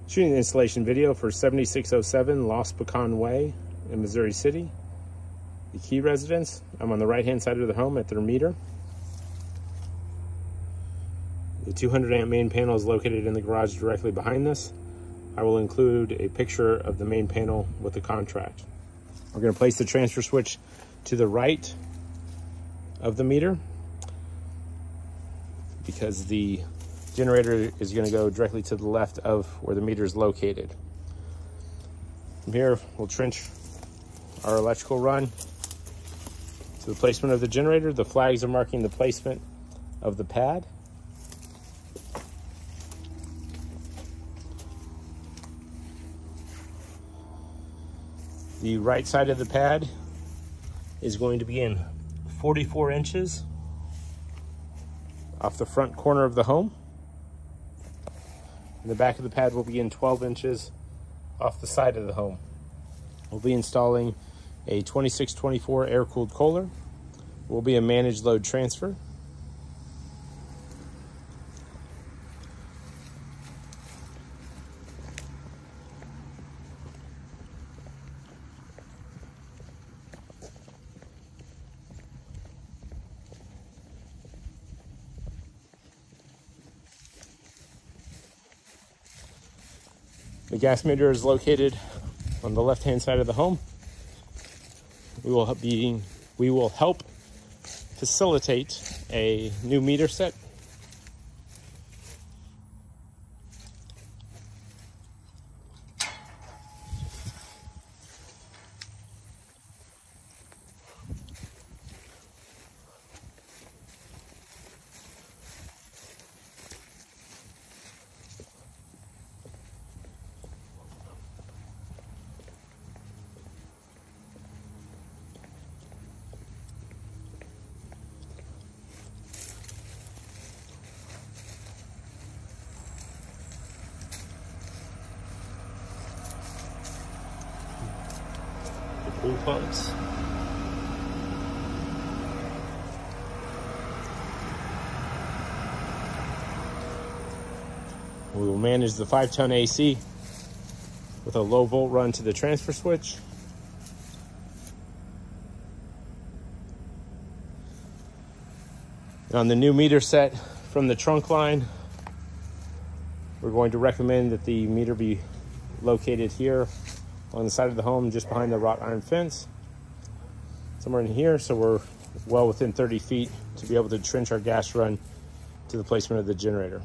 Shooting the installation video for 7607 Lost Pecan Way in Missouri City, the Key residence. I'm on the right-hand side of the home at their meter. The 200 amp main panel is located in the garage directly behind this. I will include a picture of the main panel with the contract. We're going to place the transfer switch to the right of the meter because the generator is going to go directly to the left of where the meter is located. From here, we'll trench our electrical run to the placement of the generator. The flags are marking the placement of the pad. The right side of the pad is going to be in 44 inches off the front corner of the home. And the back of the pad will be in 12 inches off the side of the home. We'll be installing a 2624 air-cooled Kohler. Will be a managed load transfer. The gas meter is located on the left-hand side of the home. We will help facilitate a new meter set. Pool pumps. We will manage the 5-ton AC with a low volt run to the transfer switch. And on the new meter set from the trunk line, we're going to recommend that the meter be located here on the side of the home, just behind the wrought iron fence, somewhere in here, so we're well within 30 feet to be able to trench our gas run to the placement of the generator.